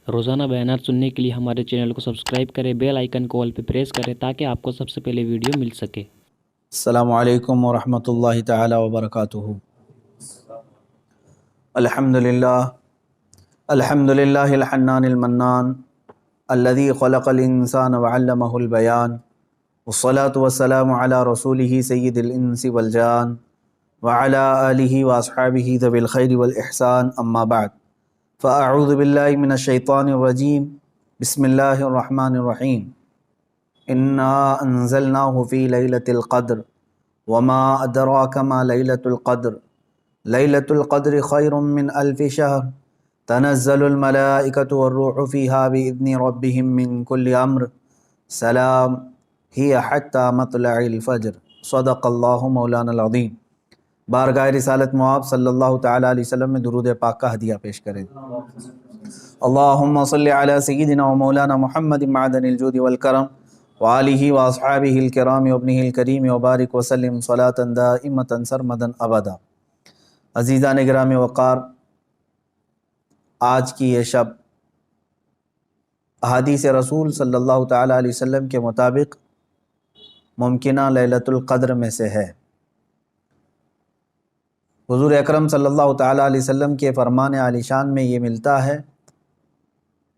روزانہ بیانات سننے کے لیے ہمارے چینل کو سبسکرائب کریں، بیل آئیکن کو آل پہ پریس کریں تاکہ آپ کو سب سے پہلے ویڈیو مل سکے۔ السلام علیکم ورحمۃ اللہ تعالی وبرکاتہ۔ الحمدللہ الحنان المنان الذي خلق الانسان وعلمه البیان، والصلاة والسلام علی رسولہ سید الانس والجان وعلی آلہ واصحابہ ذوی الخیر والاحسان، اما بعد فاعوذ باللہ من الشیطان الرجیم، بسم اللہ الرحمن الرحیم۔ انا انزلناہ فی لیلۃ القدر وما ادراک ما لیلۃ القدر، لیلۃ القدر خیر من الف شہر، تنزل الملائکۃ والروح فیہا باذن ربہم من کل امر، سلام ہی حتی مطلع الفجر، صدق اللہ مولانا العظیم۔ بارگاہ رسالت مآب صلی اللہ تعالیٰ علیہ وسلم میں درود پاک کا ہدیہ پیش کریں۔ اللہم صلی علی سیدنا و مولانا محمد معدن الجود والکرم وآلہ واصحابہ الکرام وابنہ الکریم وبارک وسلم صلاۃ دائمۃ سرمدا ابدا۔ عزیزان گرامی وقار، آج کی یہ شب احادیث رسول صلی اللہ تعالیٰ علیہ وسلم کے مطابق ممکنہ لیلۃ القدر میں سے ہے۔ حضور اکرم صلی اللہ تعالیٰ علیہ وسلم کے فرمان عالی شان میں یہ ملتا ہے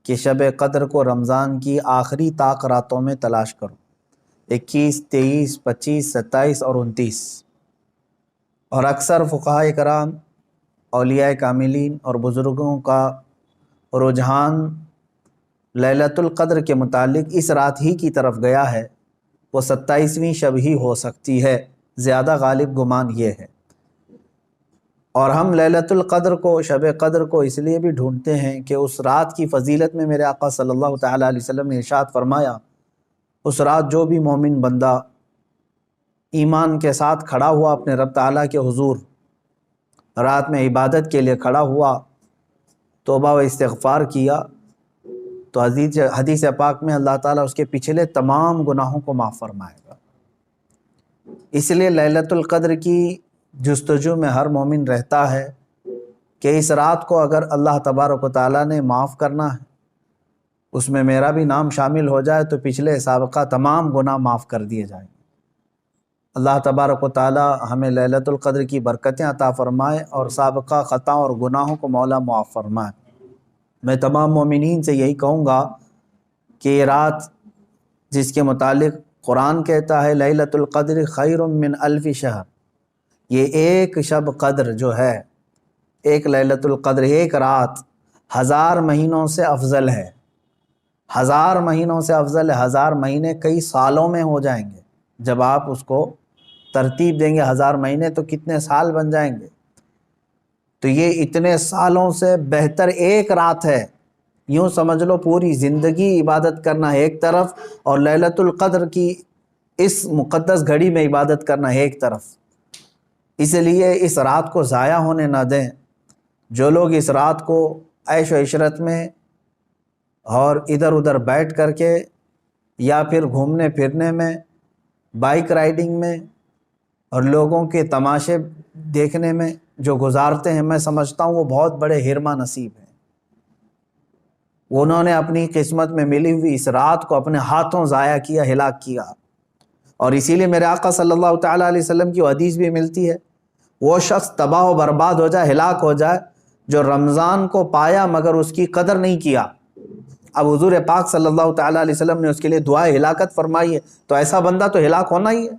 کہ شب قدر کو رمضان کی آخری طاق راتوں میں تلاش کرو، 21، 23، 25، 27 اور 29۔ اور اکثر فقہائے کرام، اولیاء کاملین اور بزرگوں کا رجحان لیلۃ القدر کے متعلق اس رات ہی کی طرف گیا ہے، وہ 27ویں شب ہی ہو سکتی ہے، زیادہ غالب گمان یہ ہے۔ اور ہم لیلۃ القدر کو، شب قدر کو اس لیے بھی ڈھونڈتے ہیں کہ اس رات کی فضیلت میں میرے آقا صلی اللہ تعالیٰ علیہ وسلم نے ارشاد فرمایا، اس رات جو بھی مومن بندہ ایمان کے ساتھ کھڑا ہوا اپنے رب تعالیٰ کے حضور، رات میں عبادت کے لیے کھڑا ہوا، توبہ و استغفار کیا، تو حدیث پاک میں اللہ تعالیٰ اس کے پچھلے تمام گناہوں کو معاف فرمائے گا۔ اس لیے لیلۃ القدر کی جستجو میں ہر مومن رہتا ہے کہ اس رات کو اگر اللہ تبارک و تعالیٰ نے معاف کرنا ہے، اس میں میرا بھی نام شامل ہو جائے تو پچھلے سابقہ تمام گناہ معاف کر دیے جائیں گے۔ اللہ تبارک و تعالیٰ ہمیں لیلۃ القدر کی برکتیں عطا فرمائے اور سابقہ خطا اور گناہوں کو مولا معاف فرمائے۔ میں تمام مومنین سے یہی کہوں گا کہ یہ رات جس کے متعلق قرآن کہتا ہے لیلۃ القدر خیر من الف شہر، یہ ایک شب قدر جو ہے، ایک لیلۃ القدر، ایک رات 1000 مہینوں سے افضل ہے۔ 1000 مہینوں سے افضل ہے۔ 1000 مہینے کئی سالوں میں ہو جائیں گے۔ جب آپ اس کو ترتیب دیں گے 1000 مہینے تو کتنے سال بن جائیں گے۔ تو یہ اتنے سالوں سے بہتر ایک رات ہے۔ یوں سمجھ لو پوری زندگی عبادت کرنا ہے ایک طرف، اور لیلۃ القدر کی اس مقدس گھڑی میں عبادت کرنا ہے ایک طرف۔ اس لیے اس رات کو ضائع ہونے نہ دیں۔ جو لوگ اس رات کو عیش و عشرت میں اور ادھر ادھر بیٹھ کر کے یا پھر گھومنے پھرنے میں، بائک رائڈنگ میں اور لوگوں کے تماشے دیکھنے میں جو گزارتے ہیں، میں سمجھتا ہوں وہ بہت بڑے حرمہ نصیب ہیں۔ انہوں نے اپنی قسمت میں ملی ہوئی اس رات کو اپنے ہاتھوں ضائع کیا، ہلاک کیا۔ اور اسی لیے میرے آقا صلی اللہ تعالیٰ علیہ وسلم کی حدیث بھی ملتی ہے، وہ شخص تباہ و برباد ہو جائے، ہلاک ہو جائے جو رمضان کو پایا مگر اس کی قدر نہیں کیا۔ اب حضور پاک صلی اللہ تعالیٰ علیہ وسلم نے اس کے لیے دعائے ہلاکت فرمائی ہے، تو ایسا بندہ تو ہلاک ہونا ہی ہے،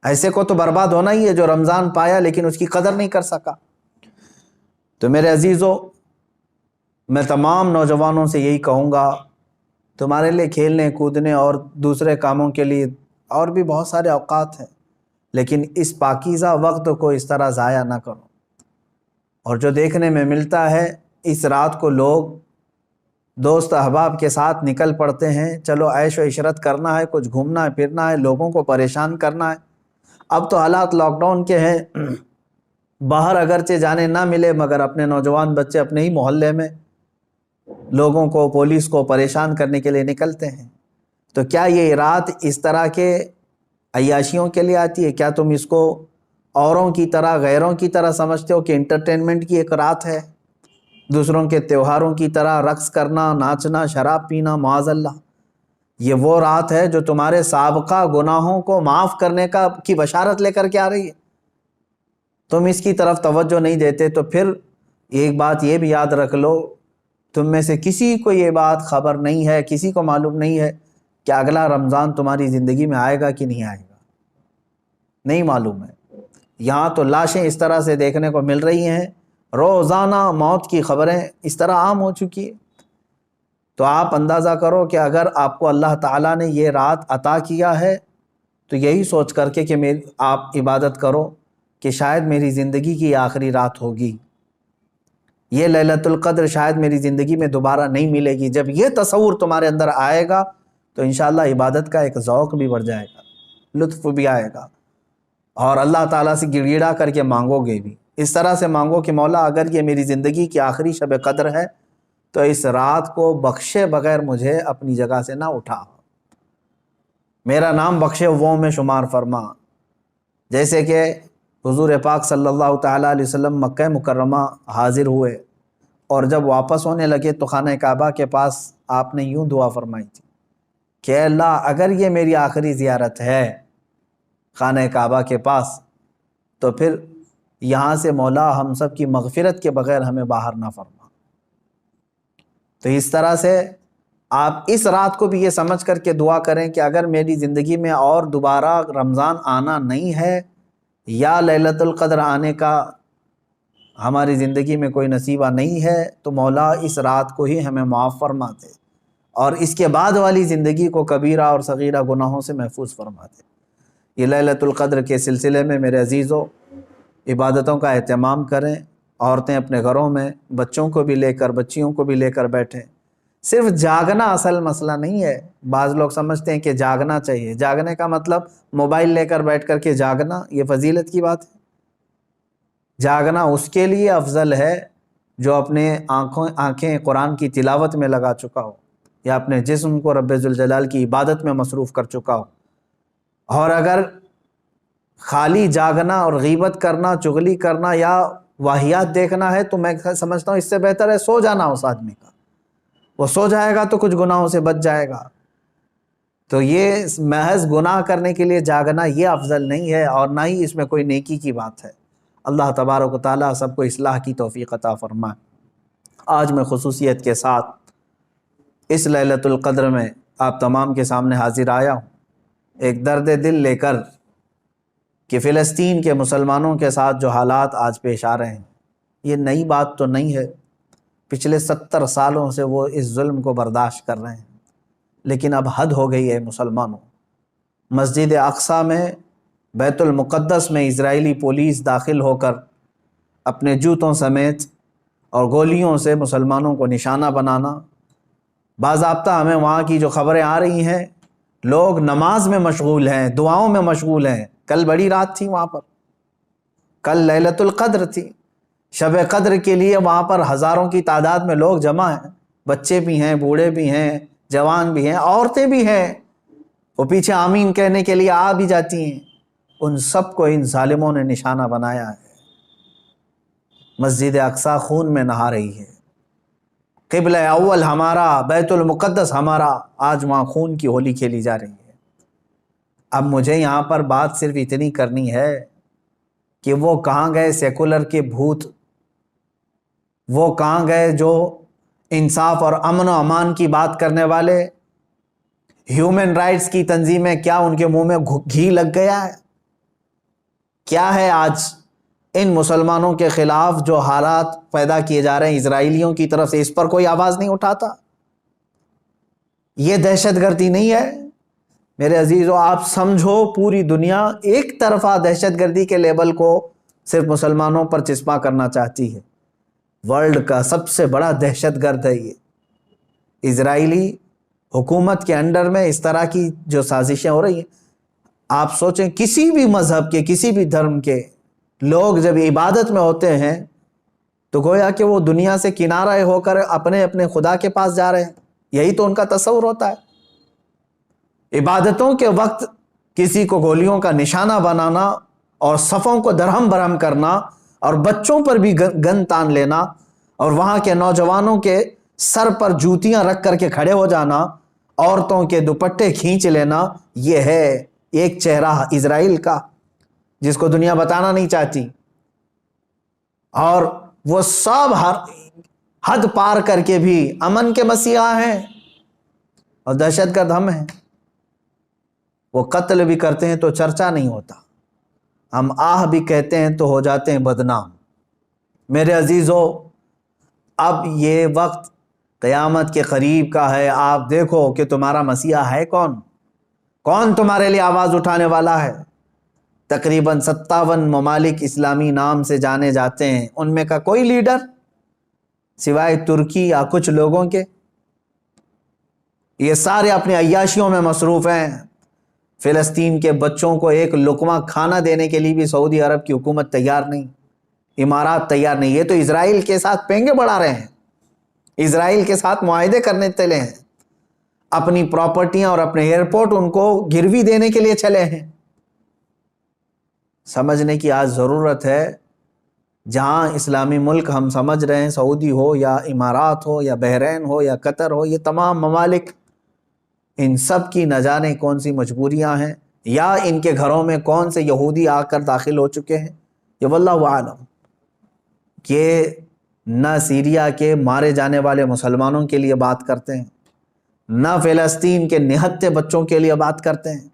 ایسے کو تو برباد ہونا ہی ہے جو رمضان پایا لیکن اس کی قدر نہیں کر سکا۔ تو میرے عزیزو، میں تمام نوجوانوں سے یہی کہوں گا، تمہارے لیے کھیلنے کودنے اور دوسرے کاموں کے لیے اور بھی بہت سارے اوقات ہیں، لیکن اس پاکیزہ وقت کو اس طرح ضائع نہ کرو۔ اور جو دیکھنے میں ملتا ہے، اس رات کو لوگ دوست احباب کے ساتھ نکل پڑتے ہیں، چلو عیش و عشرت کرنا ہے، کچھ گھومنا ہے پھرنا ہے، لوگوں کو پریشان کرنا ہے۔ اب تو حالات لاک ڈاؤن کے ہیں، باہر اگرچہ جانے نہ ملے مگر اپنے نوجوان بچے اپنے ہی محلے میں لوگوں کو، پولیس کو پریشان کرنے کے لیے نکلتے ہیں۔ تو کیا یہ رات اس طرح کے عیاشیوں کے لیے آتی ہے؟ کیا تم اس کو اوروں کی طرح، غیروں کی طرح سمجھتے ہو کہ انٹرٹینمنٹ کی ایک رات ہے؟ دوسروں کے تہواروں کی طرح رقص کرنا، ناچنا، شراب پینا، معاذ اللہ، یہ وہ رات ہے جو تمہارے سابقہ گناہوں کو معاف کرنے کی بشارت لے کر کے آ رہی ہے۔ تم اس کی طرف توجہ نہیں دیتے، تو پھر ایک بات یہ بھی یاد رکھ لو، تم میں سے کسی کو یہ بات خبر نہیں ہے، کسی کو معلوم نہیں ہے کہ اگلا رمضان تمہاری زندگی میں آئے گا کہ نہیں آئے گا، نہیں معلوم ہے۔ یہاں تو لاشیں اس طرح سے دیکھنے کو مل رہی ہیں، روزانہ موت کی خبریں اس طرح عام ہو چکی ہے۔ تو آپ اندازہ کرو کہ اگر آپ کو اللہ تعالیٰ نے یہ رات عطا کیا ہے تو یہی سوچ کر کے کہ آپ عبادت کرو کہ شاید میری زندگی کی آخری رات ہوگی، یہ لیلۃ القدر شاید میری زندگی میں دوبارہ نہیں ملے گی۔ جب یہ تصور تمہارے اندر آئے گا تو انشاءاللہ عبادت کا ایک ذوق بھی بڑھ جائے گا، لطف بھی آئے گا، اور اللہ تعالیٰ سے گڑ گڑا کر کے مانگو گے بھی۔ اس طرح سے مانگو کہ مولا اگر یہ میری زندگی کی آخری شب قدر ہے تو اس رات کو بخشے بغیر مجھے اپنی جگہ سے نہ اٹھا، میرا نام بخشے وہ میں شمار فرما۔ جیسے کہ حضور پاک صلی اللہ تعالیٰ علیہ وسلم مکہ مکرمہ حاضر ہوئے اور جب واپس ہونے لگے تو خانہ کعبہ کے پاس آپ نے یوں دعا فرمائی تھی کہ اے اللہ اگر یہ میری آخری زیارت ہے خانہ کعبہ کے پاس تو پھر یہاں سے مولا ہم سب کی مغفرت کے بغیر ہمیں باہر نہ فرما۔ تو اس طرح سے آپ اس رات کو بھی یہ سمجھ کر کے دعا کریں کہ اگر میری زندگی میں اور دوبارہ رمضان آنا نہیں ہے یا لیلۃ القدر آنے کا ہماری زندگی میں کوئی نصیبہ نہیں ہے تو مولا اس رات کو ہی ہمیں معاف فرما دے اور اس کے بعد والی زندگی کو کبیرہ اور صغیرہ گناہوں سے محفوظ فرما دے۔ یہ لیلۃ القدر کے سلسلے میں میرے عزیزوں عبادتوں کا اہتمام کریں، عورتیں اپنے گھروں میں بچوں کو بھی لے کر بچیوں کو بھی لے کر بیٹھیں۔ صرف جاگنا اصل مسئلہ نہیں ہے، بعض لوگ سمجھتے ہیں کہ جاگنا چاہیے، جاگنے کا مطلب موبائل لے کر بیٹھ کر کے جاگنا، یہ فضیلت کی بات ہے۔ جاگنا اس کے لیے افضل ہے جو اپنے آنکھیں قرآن کی تلاوت میں لگا چکا ہو یا اپنے جسم کو رب ذوالجلال کی عبادت میں مصروف کر چکا ہو۔ اور اگر خالی جاگنا اور غیبت کرنا، چغلی کرنا یا واہیات دیکھنا ہے تو میں سمجھتا ہوں اس سے بہتر ہے سو جانا اس آدمی کا، وہ سو جائے گا تو کچھ گناہوں سے بچ جائے گا۔ تو یہ محض گناہ کرنے کے لیے جاگنا یہ افضل نہیں ہے اور نہ ہی اس میں کوئی نیکی کی بات ہے۔ اللہ تبارک و تعالیٰ سب کو اصلاح کی توفیق عطا فرمائے۔ آج میں خصوصیت کے ساتھ اس لیلۃ القدر میں آپ تمام کے سامنے حاضر آیا ہوں ایک درد دل لے کر کہ فلسطین کے مسلمانوں کے ساتھ جو حالات آج پیش آ رہے ہیں یہ نئی بات تو نہیں ہے، پچھلے 70 سالوں سے وہ اس ظلم کو برداشت کر رہے ہیں، لیکن اب حد ہو گئی ہے مسلمانوں۔ مسجد اقصیٰ میں، بیت المقدس میں اسرائیلی پولیس داخل ہو کر اپنے جوتوں سمیت اور گولیوں سے مسلمانوں کو نشانہ بنانا، باضابطہ ہمیں وہاں کی جو خبریں آ رہی ہیں لوگ نماز میں مشغول ہیں، دعاؤں میں مشغول ہیں۔ کل بڑی رات تھی وہاں پر، کل لیلۃ القدر تھی، شب قدر کے لیے وہاں پر ہزاروں کی تعداد میں لوگ جمع ہیں، بچے بھی ہیں، بوڑھے بھی ہیں، جوان بھی ہیں، عورتیں بھی ہیں، وہ پیچھے آمین کہنے کے لیے آ بھی جاتی ہیں۔ ان سب کو ان ظالموں نے نشانہ بنایا ہے۔ مسجد اقصیٰ خون میں نہا رہی ہے، قبلہ اول ہمارا، بیت المقدس ہمارا، آج وہاں خون کی ہولی کھیلی جا رہی ہے۔ اب مجھے یہاں پر بات صرف اتنی کرنی ہے کہ وہ کہاں گئے سیکولر کے بھوت، وہ کہاں گئے جو انصاف اور امن و امان کی بات کرنے والے، ہیومن رائٹس کی تنظیمیں، کیا ان کے منہ میں گھی لگ گیا ہے؟ کیا ہے آج ان مسلمانوں کے خلاف جو حالات پیدا کیے جا رہے ہیں اسرائیلیوں کی طرف سے، اس پر کوئی آواز نہیں اٹھاتا؟ یہ دہشت گردی نہیں ہے میرے عزیزو؟ آپ سمجھو پوری دنیا ایک طرفہ دہشت گردی کے لیبل کو صرف مسلمانوں پر چسپاں کرنا چاہتی ہے۔ ورلڈ کا سب سے بڑا دہشت گرد ہے یہ اسرائیلی حکومت کے انڈر میں اس طرح کی جو سازشیں ہو رہی ہیں۔ آپ سوچیں کسی بھی مذہب کے، کسی بھی دھرم کے لوگ جب عبادت میں ہوتے ہیں تو گویا کہ وہ دنیا سے کنارہ ہو کر اپنے اپنے خدا کے پاس جا رہے ہیں، یہی تو ان کا تصور ہوتا ہے۔ عبادتوں کے وقت کسی کو گولیوں کا نشانہ بنانا اور صفوں کو درہم برہم کرنا اور بچوں پر بھی گن تان لینا اور وہاں کے نوجوانوں کے سر پر جوتیاں رکھ کر کے کھڑے ہو جانا، عورتوں کے دوپٹے کھینچ لینا، یہ ہے ایک چہرہ اسرائیل کا جس کو دنیا بتانا نہیں چاہتی۔ اور وہ سب حد پار کر کے بھی امن کے مسیحا ہیں اور دہشت گرد ہم ہیں۔ وہ قتل بھی کرتے ہیں تو چرچا نہیں ہوتا، ہم آہ بھی کہتے ہیں تو ہو جاتے ہیں بدنام۔ میرے عزیزو، اب یہ وقت قیامت کے قریب کا ہے، آپ دیکھو کہ تمہارا مسیحا ہے کون تمہارے لیے آواز اٹھانے والا ہے۔ تقریباً 57 ممالک اسلامی نام سے جانے جاتے ہیں، ان میں کا کوئی لیڈر سوائے ترکی یا کچھ لوگوں کے؟ یہ سارے اپنے عیاشیوں میں مصروف ہیں۔ فلسطین کے بچوں کو ایک لقمہ کھانا دینے کے لیے بھی سعودی عرب کی حکومت تیار نہیں، امارات تیار نہیں۔ یہ تو اسرائیل کے ساتھ پینگے بڑھا رہے ہیں، اسرائیل کے ساتھ معاہدے کرنے چلے ہیں، اپنی پراپرٹیاں اور اپنے ایئرپورٹ ان کو گروی دینے کے لیے چلے ہیں۔ سمجھنے کی آج ضرورت ہے، جہاں اسلامی ملک ہم سمجھ رہے ہیں، سعودی ہو یا امارات ہو یا بحرین ہو یا قطر ہو، یہ تمام ممالک، ان سب کی نہ جانے کون سی مجبوریاں ہیں، یا ان کے گھروں میں کون سے یہودی آ کر داخل ہو چکے ہیں، یہ واللہ عالم۔ کہ نہ سیریا کے مارے جانے والے مسلمانوں کے لیے بات کرتے ہیں، نہ فلسطین کے نہتے بچوں کے لیے بات کرتے ہیں،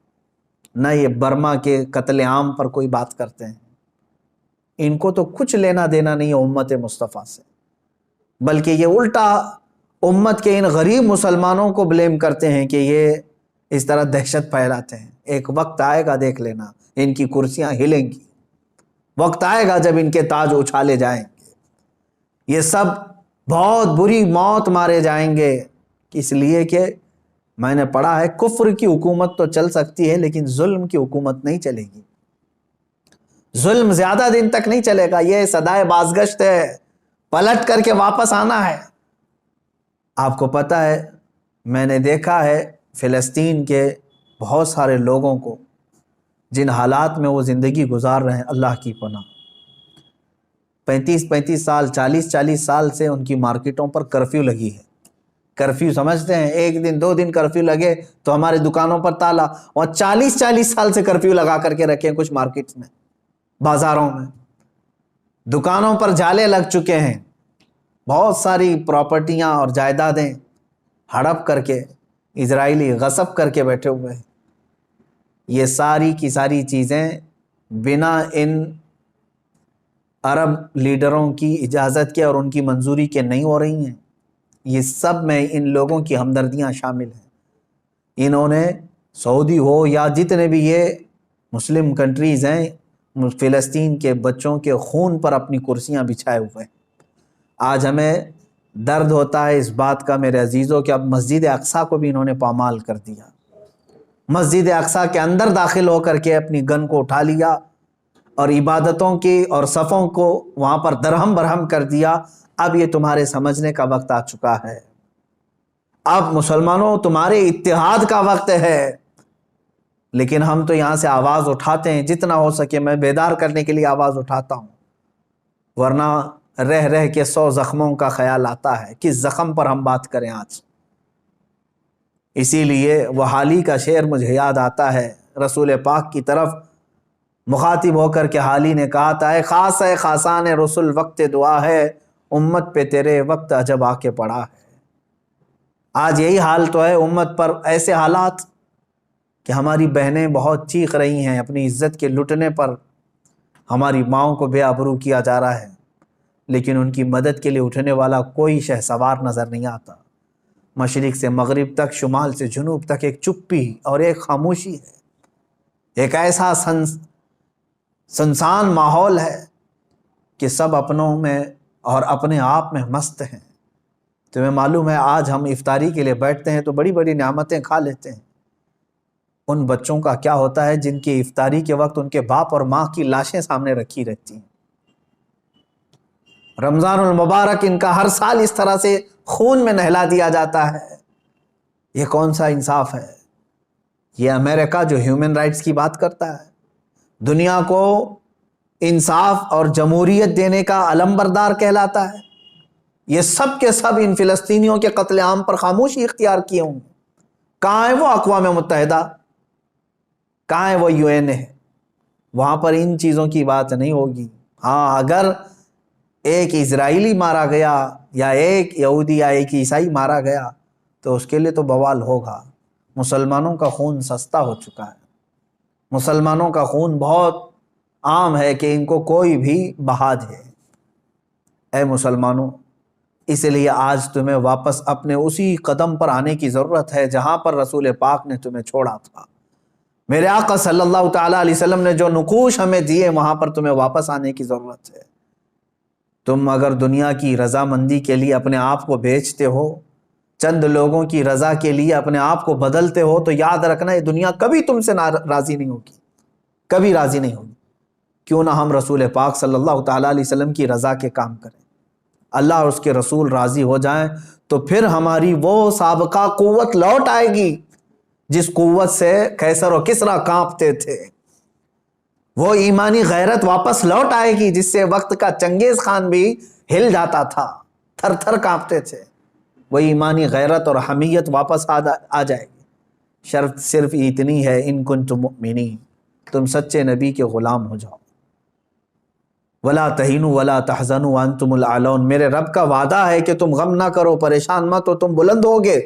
نہ یہ برما کے قتل عام پر کوئی بات کرتے ہیں۔ ان کو تو کچھ لینا دینا نہیں ہے امت مصطفیٰ سے، بلکہ یہ الٹا امت کے ان غریب مسلمانوں کو بلیم کرتے ہیں کہ یہ اس طرح دہشت پھیلاتے ہیں۔ ایک وقت آئے گا، دیکھ لینا، ان کی کرسیاں ہلیں گی، وقت آئے گا جب ان کے تاج اچھالے جائیں گے، یہ سب بہت بری موت مارے جائیں گے۔ اس لیے کہ میں نے پڑھا ہے، کفر کی حکومت تو چل سکتی ہے لیکن ظلم کی حکومت نہیں چلے گی، ظلم زیادہ دن تک نہیں چلے گا، یہ صدائے بازگشت ہے، پلٹ کر کے واپس آنا ہے۔ آپ کو پتہ ہے، میں نے دیکھا ہے فلسطین کے بہت سارے لوگوں کو جن حالات میں وہ زندگی گزار رہے ہیں، اللہ کی پناہ، 35 سال 40 سال سے ان کی مارکیٹوں پر کرفیو لگی ہے۔ کرفیو سمجھتے ہیں، ایک دن 2 دن کرفیو لگے تو ہمارے دکانوں پر تالا، اور 40 سال سے کرفیو لگا کر کے رکھے ہیں کچھ مارکیٹس میں، بازاروں میں، دکانوں پر جالے لگ چکے ہیں، بہت ساری پراپرٹیاں اور جائیدادیں ہڑپ کر کے اسرائیلی غصب کر کے بیٹھے ہوئے ہیں۔ یہ ساری کی ساری چیزیں بنا ان عرب لیڈروں کی اجازت کے اور ان کی منظوری کے نہیں ہو رہی ہیں۔ یہ سب میں ان لوگوں کی ہمدردیاں شامل ہیں۔ انہوں نے سعودی ہو یا جتنے بھی یہ مسلم کنٹریز ہیں، فلسطین کے بچوں کے خون پر اپنی کرسیاں بچھائے ہوئے ہیں۔ آج ہمیں درد ہوتا ہے اس بات کا میرے عزیزوں کہ اب مسجد اقصیٰ کو بھی انہوں نے پامال کر دیا، مسجد اقصیٰ کے اندر داخل ہو کر کے اپنی گن کو اٹھا لیا اور عبادتوں کی اور صفوں کو وہاں پر درہم برہم کر دیا۔ اب یہ تمہارے سمجھنے کا وقت آ چکا ہے، اب مسلمانوں تمہارے اتحاد کا وقت ہے۔ لیکن ہم تو یہاں سے آواز اٹھاتے ہیں، جتنا ہو سکے میں بیدار کرنے کے لیے آواز اٹھاتا ہوں، ورنہ رہ رہ کے 100 زخموں کا خیال آتا ہے، کس زخم پر ہم بات کریں آج۔ اسی لیے وہ حالی کا شعر مجھے یاد آتا ہے، رسول پاک کی طرف مخاطب ہو کر کے حالی نے کہا تھا، اے خاص ہے خاصان رسول وقت دعا ہے، امت پہ تیرے وقت عجب آ کے پڑا ہے۔ آج یہی حال تو ہے امت پر، ایسے حالات کہ ہماری بہنیں بہت چیخ رہی ہیں اپنی عزت کے لٹنے پر، ہماری ماؤں کو بے آبرو کیا جا رہا ہے، لیکن ان کی مدد کے لیے اٹھنے والا کوئی شہسوار نظر نہیں آتا۔ مشرق سے مغرب تک، شمال سے جنوب تک ایک چپی اور ایک خاموشی ہے، ایک ایسا سنسان ماحول ہے کہ سب اپنوں میں اور اپنے آپ میں مست ہیں۔ تمہیں معلوم ہے آج ہم افطاری کے لیے بیٹھتے ہیں تو بڑی بڑی نعمتیں کھا لیتے ہیں، ان بچوں کا کیا ہوتا ہے جن کی افطاری کے وقت ان کے باپ اور ماں کی لاشیں سامنے رکھی رہتی ہیں؟ رمضان المبارک ان کا ہر سال اس طرح سے خون میں نہلا دیا جاتا ہے۔ یہ کون سا انصاف ہے؟ یہ امریکہ جو ہیومن رائٹس کی بات کرتا ہے، دنیا کو انصاف اور جمہوریت دینے کا علم بردار کہلاتا ہے، یہ سب کے سب ان فلسطینیوں کے قتل عام پر خاموشی اختیار کیے ہوں گے۔ کہاں ہے وہ اقوام متحدہ؟ کہاں ہے وہ UN ہے؟ وہاں پر ان چیزوں کی بات نہیں ہوگی۔ ہاں، اگر ایک اسرائیلی مارا گیا یا ایک یہودی یا ایک عیسائی مارا گیا تو اس کے لیے تو بوال ہوگا۔ مسلمانوں کا خون سستا ہو چکا ہے، مسلمانوں کا خون بہت عام ہے کہ ان کو کوئی بھی بہا دے۔ اے مسلمانوں، اس لیے آج تمہیں واپس اپنے اسی قدم پر آنے کی ضرورت ہے جہاں پر رسول پاک نے تمہیں چھوڑا تھا۔ میرے آقا صلی اللہ تعالیٰ علیہ وسلم نے جو نقوش ہمیں دیے وہاں پر تمہیں واپس آنے کی ضرورت ہے۔ تم اگر دنیا کی رضامندی کے لیے اپنے آپ کو بیچتے ہو، چند لوگوں کی رضا کے لیے اپنے آپ کو بدلتے ہو، تو یاد رکھنا یہ دنیا کبھی تم سے راضی نہیں ہوگی، کبھی راضی نہیں ہوگی۔ کیوں نہ ہم رسول پاک صلی اللہ تعالیٰ علیہ وسلم کی رضا کے کام کریں، اللہ اور اس کے رسول راضی ہو جائیں، تو پھر ہماری وہ سابقہ قوت لوٹ آئے گی جس قوت سے قیصر و کسریٰ کانپتے تھے۔ وہ ایمانی غیرت واپس لوٹ آئے گی جس سے وقت کا چنگیز خان بھی ہل جاتا تھا، تھر تھر کانپتے تھے۔ وہ ایمانی غیرت اور حمیت واپس آ جائے گی۔ شرط صرف اتنی ہے، ان کنتم مؤمنین، تم سچے نبی کے غلام ہو جاؤ۔ ولا تہینوا ولا تحزنوا وانتم الاعلون، میرے رب کا وعدہ ہے کہ تم غم نہ کرو، پریشان مت ہو، تم بلند ہوگے،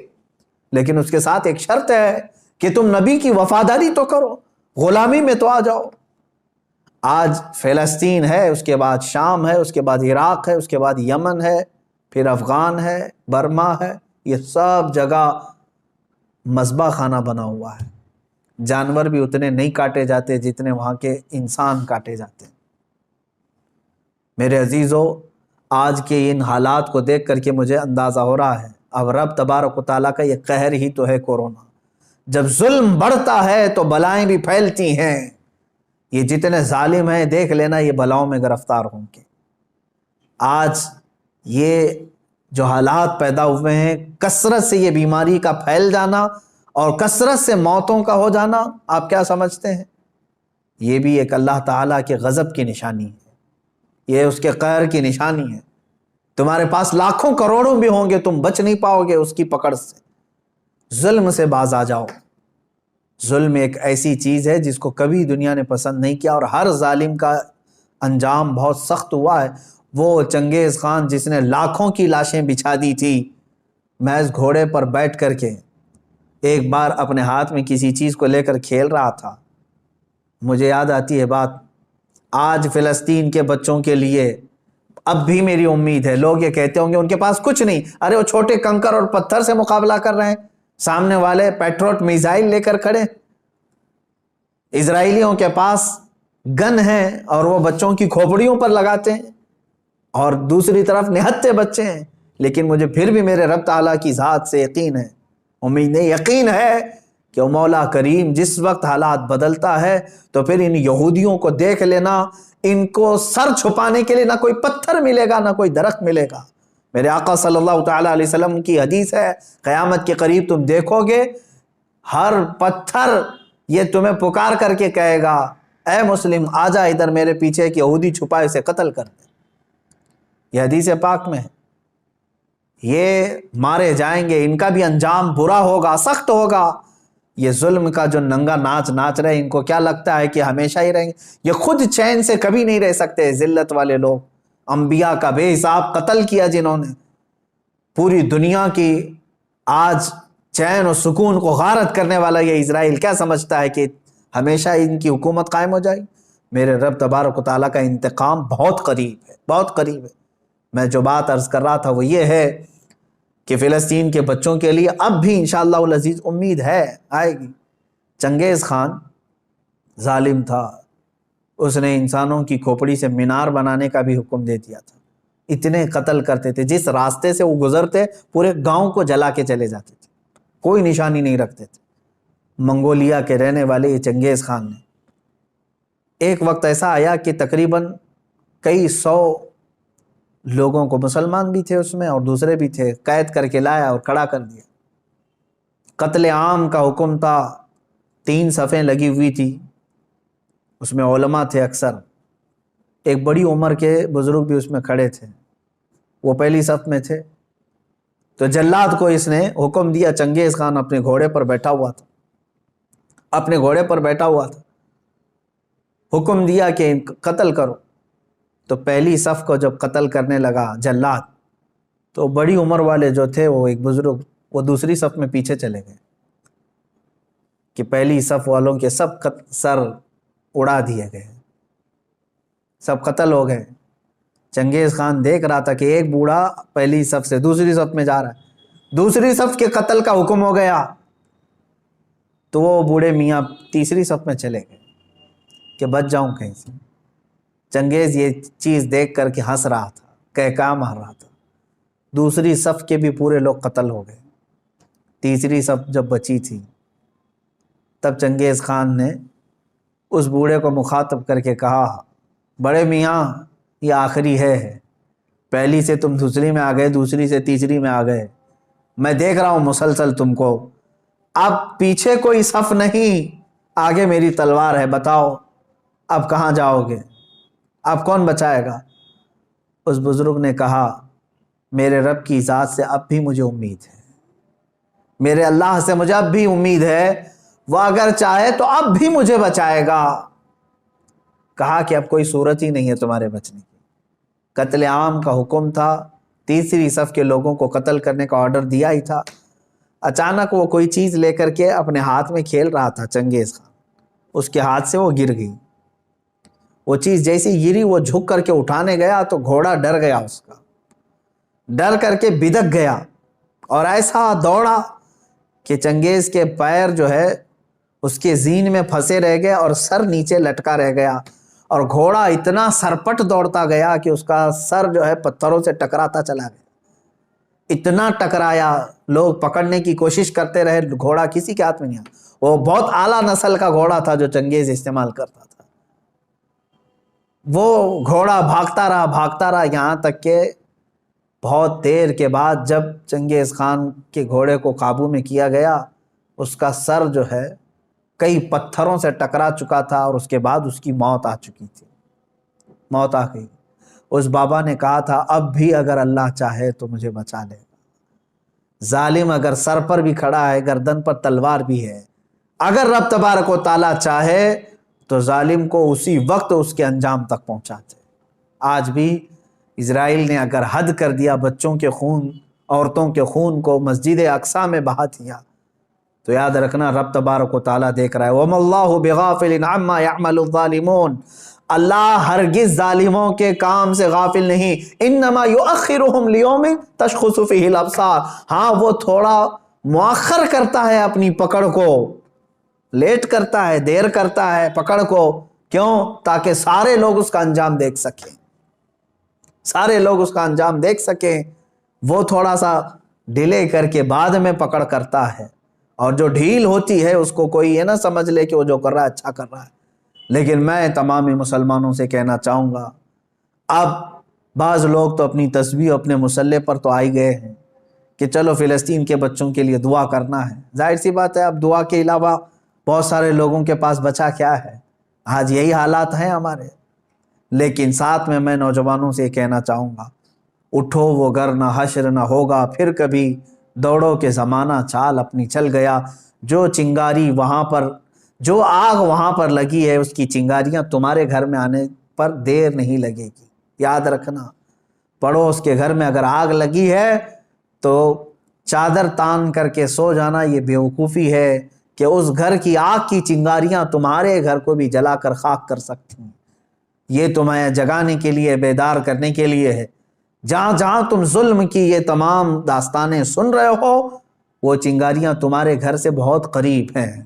لیکن اس کے ساتھ ایک شرط ہے کہ تم نبی کی وفاداری تو کرو، غلامی میں تو آ جاؤ۔ آج فلسطین ہے، اس کے بعد شام ہے، اس کے بعد عراق ہے، اس کے بعد یمن ہے، پھر افغان ہے، برما ہے، یہ سب جگہ مذبح خانہ بنا ہوا ہے۔ جانور بھی اتنے نہیں کاٹے جاتے جتنے وہاں کے انسان کاٹے جاتے ہیں۔ میرے عزیزو، آج کے ان حالات کو دیکھ کر کے مجھے اندازہ ہو رہا ہے اب رب تبارک و تعالیٰ کا یہ قہر ہی تو ہے کورونا۔ جب ظلم بڑھتا ہے تو بلائیں بھی پھیلتی ہیں۔ یہ جتنے ظالم ہیں دیکھ لینا یہ بلاؤں میں گرفتار ہوں گے۔ آج یہ جو حالات پیدا ہوئے ہیں، کثرت سے یہ بیماری کا پھیل جانا اور کثرت سے موتوں کا ہو جانا، آپ کیا سمجھتے ہیں؟ یہ بھی ایک اللہ تعالیٰ کے غضب کی نشانی ہے، یہ اس کے قہر کی نشانی ہے۔ تمہارے پاس لاکھوں کروڑوں بھی ہوں گے، تم بچ نہیں پاؤ گے اس کی پکڑ سے۔ ظلم سے باز آ جاؤ۔ ظلم ایک ایسی چیز ہے جس کو کبھی دنیا نے پسند نہیں کیا، اور ہر ظالم کا انجام بہت سخت ہوا ہے۔ وہ چنگیز خان جس نے لاکھوں کی لاشیں بچھا دی تھی محض گھوڑے پر بیٹھ کر کے، ایک بار اپنے ہاتھ میں کسی چیز کو لے کر کھیل رہا تھا۔ مجھے یاد آتی ہے بات، آج فلسطین کے بچوں کے لیے اب بھی میری امید ہے۔ لوگ یہ کہتے ہوں گے ان کے پاس کچھ نہیں، ارے وہ چھوٹے کنکر اور پتھر سے مقابلہ کر رہے ہیں، سامنے والے پیٹروٹ میزائل لے کر کھڑے۔ اسرائیلیوں کے پاس گن ہیں اور وہ بچوں کی کھوپڑیوں پر لگاتے ہیں، اور دوسری طرف نہتے بچے ہیں۔ لیکن مجھے پھر بھی میرے رب تعالیٰ کی ذات سے یقین ہے، امید نہیں یقین ہے کہ وہ مولا کریم جس وقت حالات بدلتا ہے تو پھر ان یہودیوں کو دیکھ لینا، ان کو سر چھپانے کے لیے نہ کوئی پتھر ملے گا نہ کوئی درخت ملے گا۔ میرے آقا صلی اللہ تعالیٰ علیہ وسلم کی حدیث ہے، قیامت کے قریب تم دیکھو گے ہر پتھر یہ تمہیں پکار کر کے کہے گا، اے مسلم آ جا ادھر، میرے پیچھے ایک یہودی چھپا ہے، اسے قتل کر دے۔ یہ حدیث پاک میں ہے۔ یہ مارے جائیں گے، ان کا بھی انجام برا ہوگا، سخت ہوگا۔ یہ ظلم کا جو ننگا ناچ ناچ رہے، ان کو کیا لگتا ہے کہ ہمیشہ ہی رہیں گے؟ یہ خود چین سے کبھی نہیں رہ سکتے۔ ذلت والے لوگ، انبیاء کا بے حساب قتل کیا جنہوں نے، پوری دنیا کی آج چین و سکون کو غارت کرنے والا یہ اسرائیل کیا سمجھتا ہے کہ ہمیشہ ان کی حکومت قائم ہو جائے گی؟ میرے رب تبارک و تعالیٰ کا انتقام بہت قریب ہے، بہت قریب ہے۔ میں جو بات عرض کر رہا تھا وہ یہ ہے کہ فلسطین کے بچوں کے لیے اب بھی انشاءاللہ العزیز امید ہے، آئے گی۔ چنگیز خان ظالم تھا، اس نے انسانوں کی کھوپڑی سے مینار بنانے کا بھی حکم دے دیا تھا۔ اتنے قتل کرتے تھے، جس راستے سے وہ گزرتے پورے گاؤں کو جلا کے چلے جاتے تھے، کوئی نشانی نہیں رکھتے تھے۔ منگولیا کے رہنے والے یہ چنگیز خان نے ایک وقت ایسا آیا کہ تقریباً کئی 100 لوگوں کو، مسلمان بھی تھے اس میں اور دوسرے بھی تھے، قید کر کے لایا اور کھڑا کر دیا۔ قتل عام کا حکم تھا، 3 صفیں لگی ہوئی تھی، اس میں علماء تھے اکثر، ایک بڑی عمر کے بزرگ بھی اس میں کھڑے تھے۔ وہ پہلی صف میں تھے. تو جلاد کو اس نے حکم دیا، چنگیز خان اپنے گھوڑے پر بیٹھا ہوا تھا، حکم دیا کہ قتل کرو. تو پہلی صف کو جب قتل کرنے لگا جلاد، تو بڑی عمر والے جو تھے، وہ ایک بزرگ، وہ دوسری صف میں پیچھے چلے گئے کہ پہلی صف والوں کے سب سر اڑا دیے گئے، سب قتل ہو گئے. چنگیز خان دیکھ رہا تھا کہ ایک بوڑھا پہلی صف سے دوسری صف میں جا رہا ہے، دوسری صف کے قتل کا حکم ہو گیا. تو وہ بوڑھے میاں تیسری صف میں چلے گئے کہ بچ جاؤں کہیں سے. چنگیز یہ چیز دیکھ کر کے ہنس رہا تھا، کہکا مار رہا تھا. دوسری صف کے بھی پورے لوگ قتل ہو گئے. تیسری صف جب بچی تھی، تب چنگیز خان نے اس بوڑھے کو مخاطب کر کے کہا، بڑے میاں یہ آخری ہے، پہلی سے تم دوسری میں آ گئے، دوسری سے تیسری میں آ گئے، میں دیکھ رہا ہوں مسلسل تم کو، اب پیچھے کوئی صف نہیں، آگے میری تلوار ہے، بتاؤ اب کہاں جاؤ گے، اب کون بچائے گا؟ اس بزرگ نے کہا، میرے رب کی ذات سے اب بھی مجھے امید ہے، میرے اللہ سے مجھے اب بھی امید ہے، وہ اگر چاہے تو اب بھی مجھے بچائے گا. کہا کہ اب کوئی صورت ہی نہیں ہے تمہارے بچنے کی. قتل عام کا حکم تھا، تیسری صف کے لوگوں کو قتل کرنے کا آرڈر دیا ہی تھا. اچانک وہ کوئی چیز لے کر کے اپنے ہاتھ میں کھیل رہا تھا چنگیز خان، اس کے ہاتھ سے وہ گر گئی. وہ چیز جیسی گری، وہ جھک کر کے اٹھانے گیا تو گھوڑا ڈر گیا، اس کا ڈر کر کے بدک گیا اور ایسا دوڑا کہ چنگیز کے پیر جو ہے اس کے زین میں پھنسے رہ گئے اور سر نیچے لٹکا رہ گیا. اور گھوڑا اتنا سرپٹ دوڑتا گیا کہ اس کا سر جو ہے پتھروں سے ٹکراتا چلا گیا. اتنا ٹکرایا، لوگ پکڑنے کی کوشش کرتے رہے، گھوڑا کسی کے ہاتھ میں نہیں آیا. وہ بہت اعلیٰ نسل کا گھوڑا تھا جو چنگیز استعمال کرتا تھا. وہ گھوڑا بھاگتا رہا یہاں تک کہ بہت دیر کے بعد جب چنگیز خان کے گھوڑے کو قابو میں کیا گیا، اس کا سر جو ہے کئی پتھروں سے ٹکرا چکا تھا اور اس کے بعد اس کی موت آ چکی تھی، موت آ گئی. اس بابا نے کہا تھا، اب بھی اگر اللہ چاہے تو مجھے بچا لے گا. ظالم اگر سر پر بھی کھڑا ہے، گردن پر تلوار بھی ہے، اگر رب تبارک و تعالیٰ چاہے تو ظالم کو اسی وقت اس کے انجام تک پہنچاتے. آج بھی اسرائیل نے اگر حد کر دیا، بچوں کے خون، عورتوں کے خون کو مسجد اقصی میں بہا دیا، تو یاد رکھنا رب تبارک و تعالیٰ دیکھ رہا ہے. وَمَا اللَّهُ بِغَافِلٍ عَمَّا يَعْمَلُ الظَّالِمُونَ، اللہ ہرگز ظالموں کے کام سے غافل نہیں. انما یؤخرہم لیوم تشخص فیہ الابصار، ہاں وہ تھوڑا مؤخر کرتا ہے اپنی پکڑ کو، لیٹ کرتا ہے، دیر کرتا ہے پکڑ کو. کیوں؟ تاکہ سارے لوگ اس کا انجام دیکھ سکیں، سارے لوگ اس کا انجام دیکھ سکیں. وہ تھوڑا سا ڈیلے کر کے بعد میں پکڑ کرتا ہے، اور جو ڈھیل ہوتی ہے اس کو کوئی یہ نہ سمجھ لے کہ وہ جو کر رہا ہے اچھا کر رہا ہے. لیکن میں تمام مسلمانوں سے کہنا چاہوں گا، اب بعض لوگ تو اپنی تسبیح اپنے مسلح پر تو آئی گئے ہیں کہ چلو فلسطین کے بچوں کے لیے دعا کرنا ہے. ظاہر سی بات ہے، اب دعا کے علاوہ بہت سارے لوگوں کے پاس بچا کیا ہے. آج یہی حالات ہیں ہمارے. لیکن ساتھ میں نوجوانوں سے کہنا چاہوں گا، اٹھو وہ گر نہ حشر نہ ہوگا پھر کبھی، دوڑو کہ زمانہ چال اپنی چل گیا. جو چنگاری وہاں پر، جو آگ وہاں پر لگی ہے، اس کی چنگاریاں تمہارے گھر میں آنے پر دیر نہیں لگے گی. یاد رکھنا، پڑوس کے گھر میں اگر آگ لگی ہے تو چادر تان کر کے سو جانا یہ بیوقوفی ہے کہ اس گھر کی آگ کی چنگاریاں تمہارے گھر کو بھی جلا کر خاک کر سکتی ہیں. یہ تمہیں جگانے کے لیے، بیدار کرنے کے لیے ہے. جہاں جہاں تم ظلم کی یہ تمام داستانیں سن رہے ہو، وہ چنگاریاں تمہارے گھر سے بہت قریب ہیں.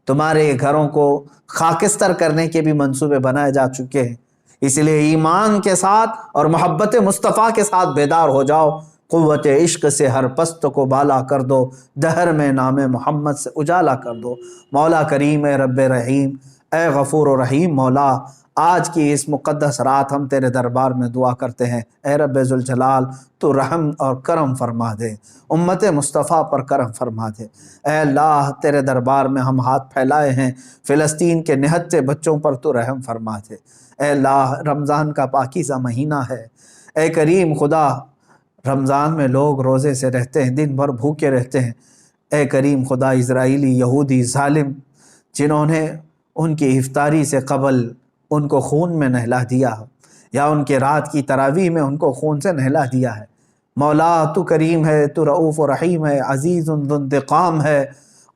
تمہارے گھروں کو خاکستر کرنے کے بھی منصوبے بنائے جا چکے ہیں. اس لیے ایمان کے ساتھ اور محبت مصطفیٰ کے ساتھ بیدار ہو جاؤ. قوت عشق سے ہر پست کو بالا کر دو، دہر میں نام محمد سے اجالا کر دو. مولا کریم، اے رب رحیم، اے غفور و رحیم مولا، آج کی اس مقدس رات ہم تیرے دربار میں دعا کرتے ہیں. اے رب ذوالجلال، تو رحم اور کرم فرما دے، امت مصطفیٰ پر کرم فرما دے. اے اللہ، تیرے دربار میں ہم ہاتھ پھیلائے ہیں، فلسطین کے نہتے بچوں پر تو رحم فرما دے. اے اللہ، رمضان کا پاکیزہ مہینہ ہے، اے کریم خدا، رمضان میں لوگ روزے سے رہتے ہیں، دن بھر بھوکے رہتے ہیں۔ اے کریم خدا، اسرائیلی یہودی ظالم جنہوں نے ان کی افطاری سے قبل ان کو خون میں نہلا دیا یا ان کے رات کی تراویح میں ان کو خون سے نہلا دیا ہے، مولا تو کریم ہے، تو رؤوف و رحیم ہے، عزیز ذو انتقام ہے،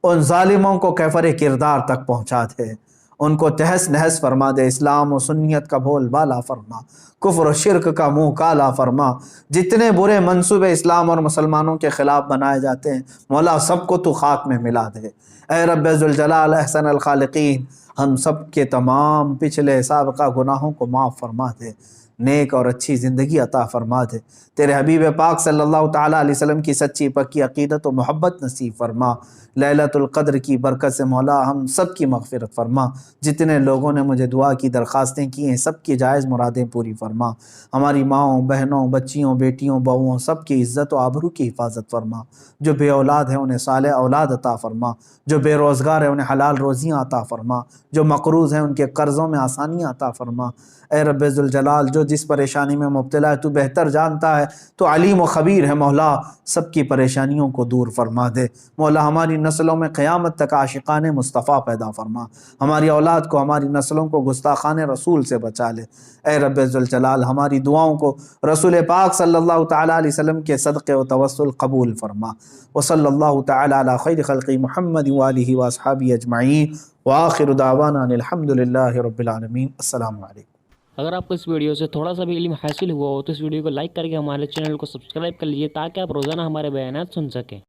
ان ظالموں کو کیفر کردار تک پہنچا دے، ان کو تہس نہس فرما دے، اسلام و سنیت کا بول بالا فرما، کفر و شرک کا منہ کالا فرما، جتنے برے منصوبے اسلام اور مسلمانوں کے خلاف بنائے جاتے ہیں مولا سب کو تو خاک میں ملا دے۔ اے رب ذوالجلال احسن الخالقین، ہم سب کے تمام پچھلے سابقہ گناہوں کو معاف فرما دے، نیک اور اچھی زندگی عطا فرما دے، تیرے حبیب پاک صلی اللہ تعالیٰ علیہ وسلم کی سچی پکی عقیدت و محبت نصیب فرما، لیلۃ القدر کی برکت سے مولا ہم سب کی مغفرت فرما، جتنے لوگوں نے مجھے دعا کی درخواستیں کی ہیں سب کی جائز مرادیں پوری فرما، ہماری ماؤں بہنوں بچیوں بیٹیوں بہوؤں سب کی عزت و آبرو کی حفاظت فرما، جو بے اولاد ہیں انہیں صالح اولاد عطا فرما، جو بے روزگار ہیں انہیں حلال روزیاں عطا فرما، جو مقروض ہیں ان کے قرضوں میں آسانیاں عطا فرما۔ اے رب ذوالجلال، جو جس پریشانی میں مبتلا ہے تو بہتر جانتا ہے، تو علیم و خبیر ہے، مولا سب کی پریشانیوں کو دور فرما دے۔ مولا ہماری نسلوں میں قیامت تک عاشقان مصطفیٰ پیدا فرما، ہماری اولاد کو ہماری نسلوں کو گستاخان رسول سے بچا لے۔ اے رب ذوالجلال، ہماری دعاؤں کو رسول پاک صلی اللہ تعالیٰ علیہ وسلم کے صدقے و توسل قبول فرما۔ وصلی اللہ تعالیٰ علی خیر خلق محمد وآلہ واصحابہ اجمعین، وآخر دعوانا ان الحمد للہ رب العالمین۔ السلام علیکم۔ اگر آپ کو اس ویڈیو سے تھوڑا سا بھی علم حاصل ہوا ہو تو اس ویڈیو کو لائک کر کے ہمارے چینل کو سبسکرائب کر لیجیے تاکہ آپ روزانہ ہمارے بیانات سن سکیں۔